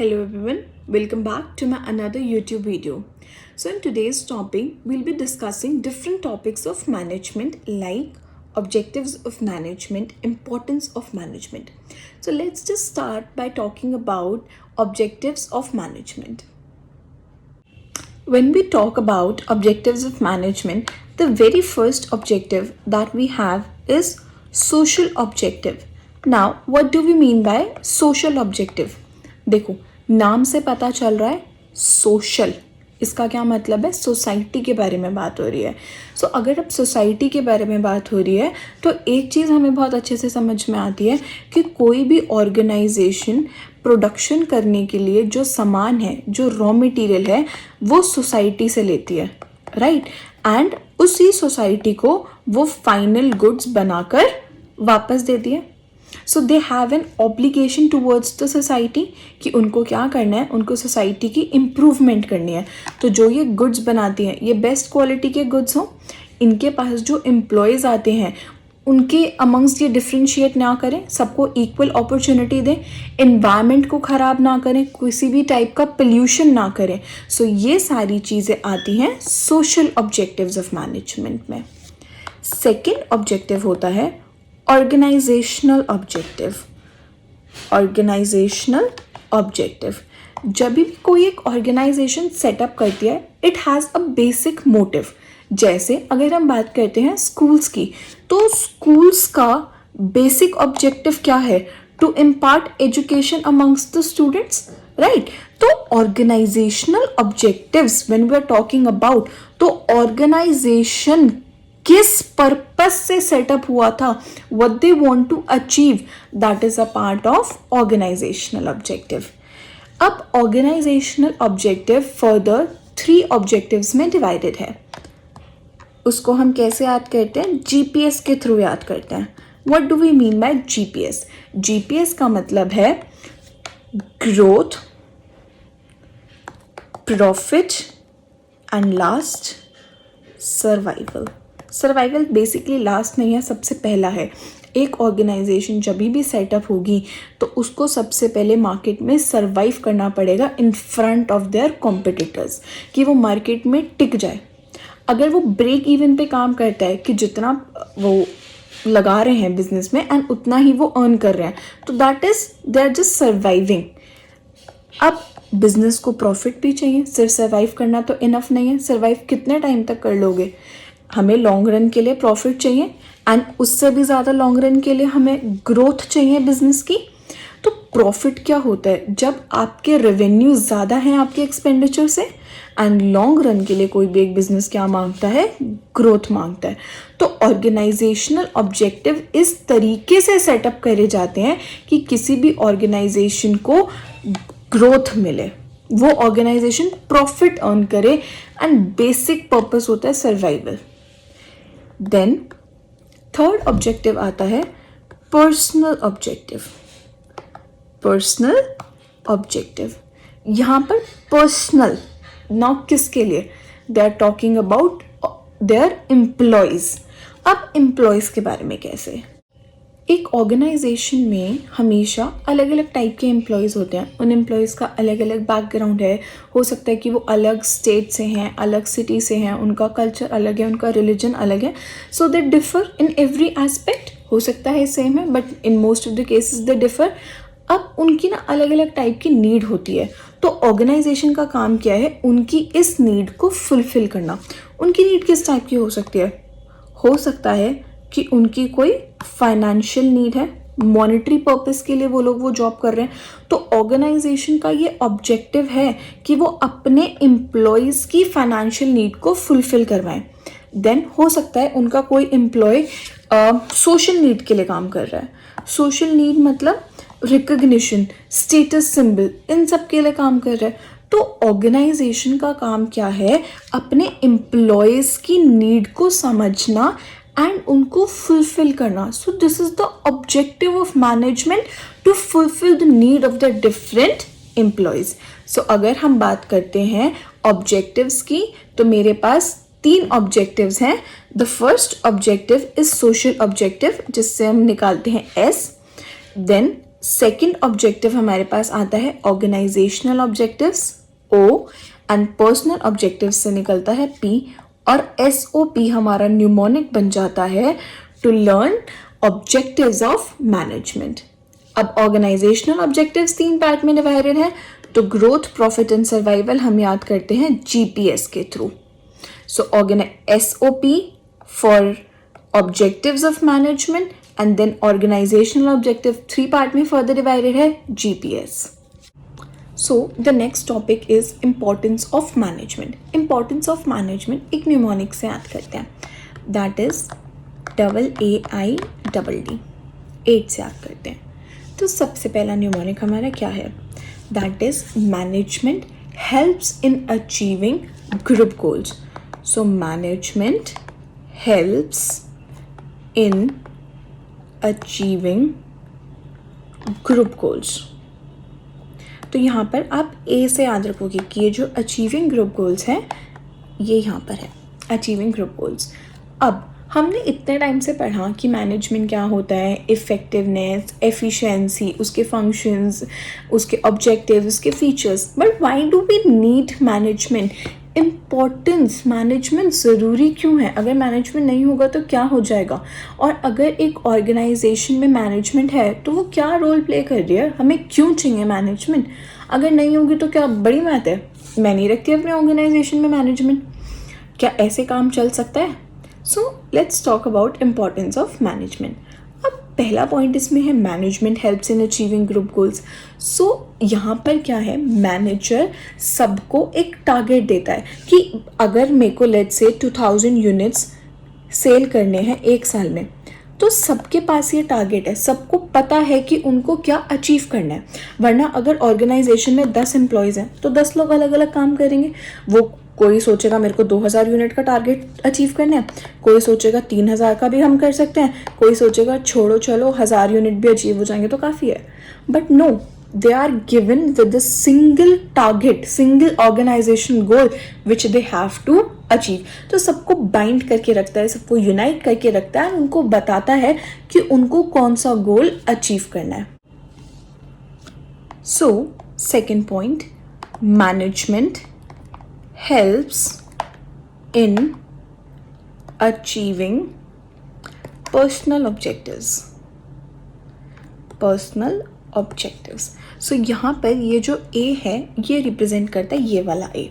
Hello everyone, welcome back to my another YouTube video. So in today's topic, we'll be discussing different topics of management like objectives of management, importance of management. So let's just start by talking about objectives of management. When we talk about objectives of management, the very first objective that we have is social objective. Now, what do we mean by social objective? देखो, नाम से पता चल रहा है social, इसका क्या मतलब है? सोसाइटी के बारे में बात हो रही है. सो अगर अब सोसाइटी के बारे में बात हो रही है तो एक चीज़ हमें बहुत अच्छे से समझ में आती है कि कोई भी ऑर्गेनाइजेशन प्रोडक्शन करने के लिए जो सामान है, जो रॉ मटेरियल है, वो सोसाइटी से लेती है, राइट? एंड उसी सोसाइटी को वो फाइनल गुड्स बनाकर वापस देती है. So they have an obligation towards the society कि उनको क्या करना है, उनको सोसाइटी की इम्प्रूवमेंट करनी है. तो जो ये गुड्स बनाती हैं, ये बेस्ट क्वालिटी के गुड्स हों, इनके पास जो एम्प्लॉयज़ आते हैं उनके अमंग्स ये डिफ्रेंशिएट ना करें, सबको इक्वल अपॉर्चुनिटी दें, एनवायरनमेंट को ख़राब ना करें, किसी भी टाइप का पोल्यूशन ना करें. सो ये सारी चीज़ें आती हैं सोशल ऑब्जेक्टिव्स ऑफ मैनेजमेंट में. सेकेंड ऑब्जेक्टिव होता है ऑर्गेनाइजेशनल ऑब्जेक्टिव. ऑर्गेनाइजेशनल ऑब्जेक्टिव, जब भी कोई एक ऑर्गेनाइजेशन सेटअप करती है, it has a basic motive. जैसे अगर हम बात करते हैं स्कूल्स की, तो स्कूल्स का बेसिक ऑब्जेक्टिव क्या है? To impart education amongst the students, right? तो organisational objectives when we are talking about, तो ऑर्गेनाइजेशन किस पर्पस से सेटअप हुआ था, what they want to achieve, that is a part of organisational objective. अब organisational objective further 3 objectives में divided है. उसको हम कैसे याद करते हैं? जीपीएस के थ्रू याद करते हैं. What do we mean by GPS? GPS का मतलब है growth, profit and last survival. Survival basically last नहीं है, सबसे पहला है. एक ऑर्गेनाइजेशन जब भी सेटअप होगी तो उसको सबसे पहले मार्केट में सर्वाइव करना पड़ेगा in front of their competitors, कि वो मार्केट में टिक जाए. अगर वो ब्रेक इवन पे काम करता है कि जितना वो लगा रहे हैं बिजनेस में एंड उतना ही वो अर्न कर रहे हैं, तो that is they are just surviving. अब बिजनेस को प्रॉफिट भी चाहिए, सिर्फ सर्वाइव करना तो इनफ नहीं है. सर्वाइव कितने टाइम तक कर लोगे? हमें लॉन्ग रन के लिए प्रॉफिट चाहिए एंड उससे भी ज़्यादा लॉन्ग रन के लिए हमें ग्रोथ चाहिए बिजनेस की. तो प्रॉफिट क्या होता है? जब आपके रेवेन्यू ज़्यादा हैं आपके एक्सपेंडिचर से. एंड लॉन्ग रन के लिए कोई भी एक बिजनेस क्या मांगता है? ग्रोथ मांगता है. तो ऑर्गेनाइजेशनल ऑब्जेक्टिव इस तरीके से सेटअप करे जाते हैं कि किसी भी ऑर्गेनाइजेशन को ग्रोथ मिले, वो ऑर्गेनाइजेशन प्रॉफिट अर्न करे, एंड बेसिक पर्पस होता है सर्वाइवल. देन थर्ड ऑब्जेक्टिव आता है पर्सनल ऑब्जेक्टिव. पर्सनल ऑब्जेक्टिव, यहाँ पर पर्सनल ना किसके लिए? They are talking about their employees. अब एम्प्लॉयज के बारे में कैसे? एक ऑर्गेनाइजेशन में हमेशा अलग अलग टाइप के एम्प्लॉयज़ होते हैं. उन एम्प्लॉयज़ का अलग अलग बैकग्राउंड है. हो सकता है कि वो अलग स्टेट से हैं, अलग सिटी से हैं, उनका कल्चर अलग है, उनका रिलीजन अलग है. So they differ in every aspect. हो सकता है सेम है but in most of the cases they differ. अब उनकी ना अलग अलग टाइप की नीड होती है. तो ऑर्गेनाइजेशन का काम क्या है? उनकी इस नीड को फुलफ़िल करना. उनकी नीड किस टाइप की हो सकती है? हो सकता है कि उनकी कोई फाइनेंशियल नीड है, मॉनेटरी पर्पस के लिए वो लोग वो जॉब कर रहे हैं. तो ऑर्गेनाइजेशन का ये ऑब्जेक्टिव है कि वो अपने एम्प्लॉयज़ की फाइनेंशियल नीड को फुलफ़िल करवाएं. देन हो सकता है उनका कोई एम्प्लॉय सोशल नीड के लिए काम कर रहा है. सोशल नीड मतलब रिकग्निशन, स्टेटस सिंबल, इन सब के लिए काम कर रहा है. तो ऑर्गेनाइजेशन का काम क्या है? अपने एम्प्लॉयज़ की नीड को समझना एंड उनको फुलफिल करना. So this is the objective of management, to fulfil the need of the different employees. So अगर हम बात करते हैं ऑब्जेक्टिव्स की, तो मेरे पास 3 ऑब्जेक्टिव्स हैं. The first objective is social objective, जिससे हम निकालते हैं S. देन सेकेंड ऑब्जेक्टिव हमारे पास आता है organisational objectives O and personal objectives से निकलता है P और SOP हमारा न्यूमोनिक बन जाता है to learn objectives of management. अब ऑर्गेनाइजेशनल ऑब्जेक्टिव्स 3 पार्ट में डिवाइडेड है, तो ग्रोथ, प्रॉफिट एंड सर्वाइवल हम याद करते हैं GPS के through. So SOP for objectives of management and then organisational objective 3 part में फर्दर डिवाइडेड है GPS। So the next topic is importance of management. Importance of management एक mnemonic से याद करते हैं, दैट इज AAIDD 8 से याद करते हैं। तो सबसे पहला न्यूमोनिक हमारा क्या है, that is management helps in achieving group goals. So management helps in achieving group goals. तो यहाँ पर आप A से याद रखोगे कि ये जो अचीविंग ग्रुप गोल्स हैं ये यहाँ पर है, अचीविंग ग्रुप गोल्स। अब हमने इतने टाइम से पढ़ा कि मैनेजमेंट क्या होता है, इफ़ेक्टिवनेस, एफिशिएंसी, उसके फंक्शंस, उसके ऑब्जेक्टिव्स, उसके features, but why do we need management? Importance, management ज़रूरी क्यों है? अगर मैनेजमेंट नहीं होगा तो क्या हो जाएगा? और अगर एक ऑर्गेनाइजेशन में मैनेजमेंट है तो वो क्या रोल प्ले कर रही है? हमें क्यों चाहिए मैनेजमेंट? अगर नहीं होगी तो क्या बड़ी बात है, मैं नहीं रखती अपने ऑर्गेनाइजेशन में मैनेजमेंट, क्या ऐसे काम चल सकता है? So let's talk about importance of management. अब पहला पॉइंट इसमें है management helps in achieving group goals. So यहाँ पर क्या है, मैनेजर सबको एक टारगेट देता है कि अगर मेरे को लेट्स से 2000 यूनिट्स सेल करने हैं एक साल में, तो सबके पास ये टारगेट है, सबको पता है कि उनको क्या अचीव करना है। वरना अगर ऑर्गेनाइजेशन में 10 एम्प्लॉयज़ हैं तो 10 लोग अलग अलग काम करेंगे। वो कोई सोचेगा मेरे को 2000 यूनिट का टारगेट अचीव करना है, कोई सोचेगा 3000 का भी हम कर सकते हैं, कोई सोचेगा छोड़ो चलो 1000 यूनिट भी अचीव हो जाएंगे तो काफ़ी है। But no, they are given with a single target, single organization goal which they have to achieve। तो सबको बाइंड करके रखता है, सबको यूनाइट करके रखता है, उनको बताता है कि उनको कौन सा गोल अचीव करना है। So second point, management helps in achieving personal objectives। personal objectives। सो यहाँ पर ये जो A है ये रिप्रेजेंट करता है ये वाला A।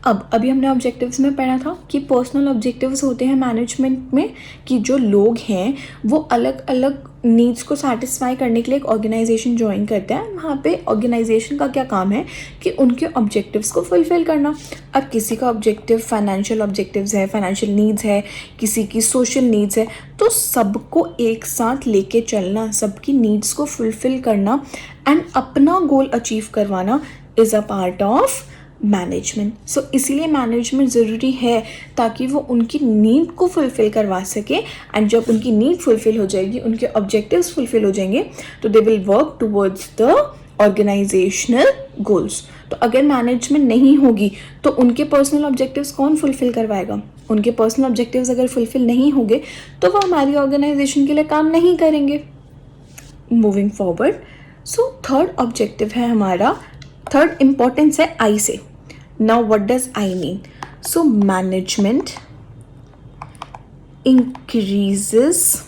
अब अभी हमने ऑब्जेक्टिव्स में पढ़ा था कि पर्सनल ऑब्जेक्टिव्स होते हैं मैनेजमेंट में कि जो लोग हैं वो अलग अलग नीड्स को सेटिस्फाई करने के लिए एक ऑर्गेनाइजेशन ज्वाइन करते हैं। वहाँ पे ऑर्गेनाइजेशन का क्या काम है कि उनके ऑब्जेक्टिव्स को फुलफिल करना। अब किसी का ऑब्जेक्टिव फाइनेंशियल ऑब्जेक्टिव्स है, फाइनेंशियल नीड्स है, किसी की सोशल नीड्स है, तो सबको एक साथ लेके चलना, सबकी नीड्स को फुलफिल करना एंड अपना गोल अचीव करवाना is a part of management. So इसीलिए मैनेजमेंट ज़रूरी है ताकि वो उनकी नीड को फुलफ़िल करवा सके एंड जब उनकी नीड फुलफ़िल हो जाएगी, उनके ऑब्जेक्टिव्स फुलफ़िल हो जाएंगे तो they will work towards the organisational goals. तो अगर मैनेजमेंट नहीं होगी तो उनके पर्सनल ऑब्जेक्टिव्स कौन फुलफ़िल करवाएगा? उनके पर्सनल ऑब्जेक्टिव्स अगर फुलफ़िल नहीं होंगे तो वो हमारी ऑर्गेनाइजेशन के लिए काम नहीं करेंगे। Moving forward, so third objective है हमारा, थर्ड इम्पॉर्टेंस है आई से। Now what does I mean? So management increases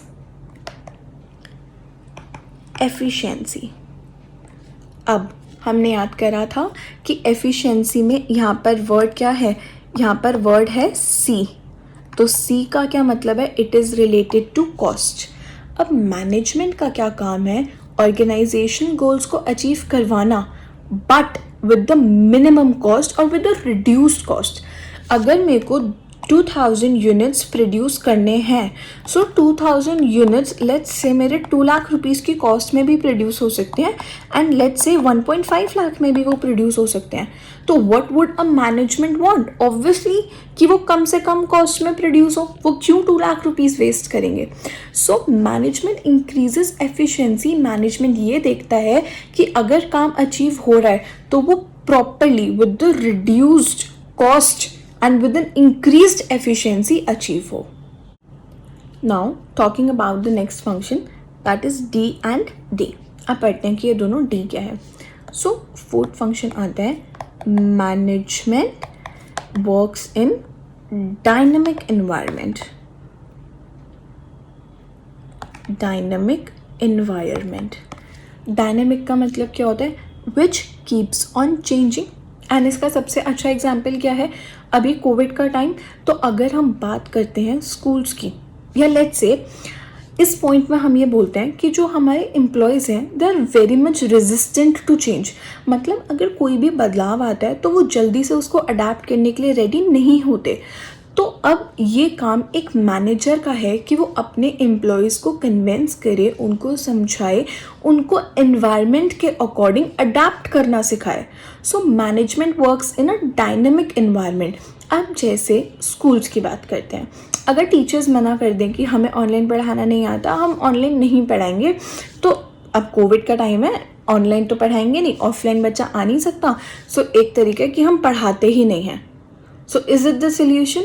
efficiency. अब हमने याद करा था कि एफिशिएंसी में यहाँ पर वर्ड क्या है, यहाँ पर वर्ड है सी। तो सी का क्या मतलब है? It is related to cost. अब मैनेजमेंट का क्या काम है? ऑर्गेनाइजेशन गोल्स को अचीव करवाना, but with the minimum cost और विद द रिड्यूस्ड कॉस्ट। अगर मेरे को 2000 यूनिट्स प्रोड्यूस करने हैं, सो 2000 यूनिट्स लेट्स से मेरे 2 लाख रुपीज़ की कॉस्ट में भी प्रोड्यूस हो सकते हैं एंड लेट्स से 1.5 लाख में भी वो प्रोड्यूस हो सकते हैं। तो what would a management want? Obviously कि वो कम से कम कॉस्ट में प्रोड्यूस हो, वो क्यों 2 लाख रुपीज़ वेस्ट करेंगे? So management increases efficiency. Management ये देखता है कि अगर काम अचीव हो रहा है तो वो properly with the reduced cost and with an increased efficiency achieve ho. Now talking about the next function, that is D and D. आप पढ़ते हैं कि ये दोनों डी क्या है. सो फोर्थ फंक्शन आता है management works in dynamic environment. Dynamic environment, dynamic का मतलब क्या होता है? Which keeps on changing. And इसका सबसे अच्छा एग्जाम्पल क्या है? अभी कोविड का टाइम. तो अगर हम बात करते हैं स्कूल्स की, या लेट्स से इस पॉइंट में हम ये बोलते हैं कि जो हमारे एम्प्लॉयज़ हैं they are very much resistant to change. मतलब अगर कोई भी बदलाव आता है तो वो जल्दी से उसको अडेप्ट करने के लिए रेडी नहीं होते. तो अब ये काम एक मैनेजर का है कि वो अपने एम्प्लॉयज़ को कन्विंस करे, उनको समझाए, उनको एनवायरनमेंट के अकॉर्डिंग अडेप्ट करना सिखाए. So management works in a dynamic environment. अब जैसे स्कूल्स की बात करते हैं, अगर टीचर्स मना कर दें कि हमें ऑनलाइन पढ़ाना नहीं आता, हम ऑनलाइन नहीं पढ़ाएंगे, तो अब कोविड का टाइम है, ऑनलाइन तो पढ़ाएंगे नहीं, ऑफलाइन बच्चा आ नहीं सकता. सो एक तरीका है कि हम पढ़ाते ही नहीं हैं. So is it the solution?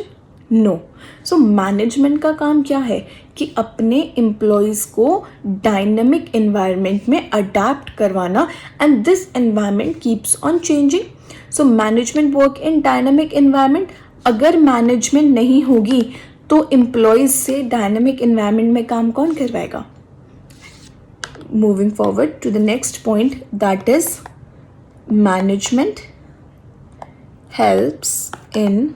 No. So management का काम क्या है कि अपने एम्प्लॉयज़ को डायनेमिक एनवायरनमेंट में अडेप्ट करवाना, and this environment keeps on changing. So management work in dynamic environment. अगर मैनेजमेंट नहीं होगी तो एम्प्लॉयज़ से डायनेमिक एनवायरनमेंट में काम कौन करवाएगा? Moving forward to the next point, that is management helps in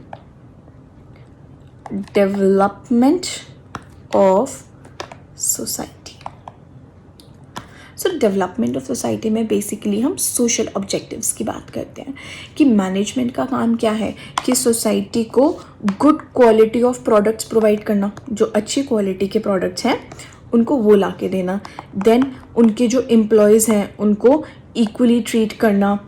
development of society. So development of society में बेसिकली हम सोशल ऑब्जेक्टिव्स की बात करते हैं कि मैनेजमेंट का काम क्या है कि सोसाइटी को good quality of products provide करना, जो अच्छी क्वालिटी के प्रोडक्ट्स हैं उनको वो ला के देना. देन उनके जो एम्प्लॉयज़ हैं उनको इक्वली ट्रीट करना.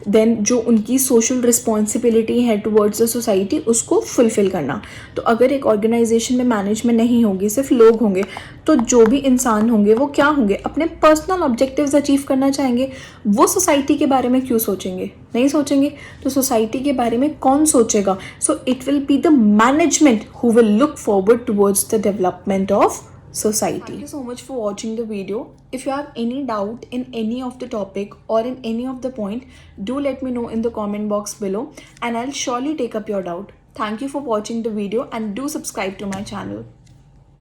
देन जो उनकी सोशल रिस्पॉन्सिबिलिटी है टुवर्ड्स द सोसाइटी उसको फुलफ़िल करना. तो अगर एक ऑर्गेनाइजेशन में मैनेजमेंट नहीं होगी, सिर्फ लोग होंगे, तो जो भी इंसान होंगे वो क्या होंगे? अपने पर्सनल ऑब्जेक्टिव्स अचीव करना चाहेंगे. वो सोसाइटी के बारे में क्यों सोचेंगे? नहीं सोचेंगे. तो सोसाइटी के बारे में कौन सोचेगा? So it will be the management who will look forward towards the development of society. Thank you so much for watching the video. If you have any doubt in any of the topic or in any of the point, do let me know in the comment box below and I'll surely take up your doubt. Thank you for watching the video and do subscribe to my channel.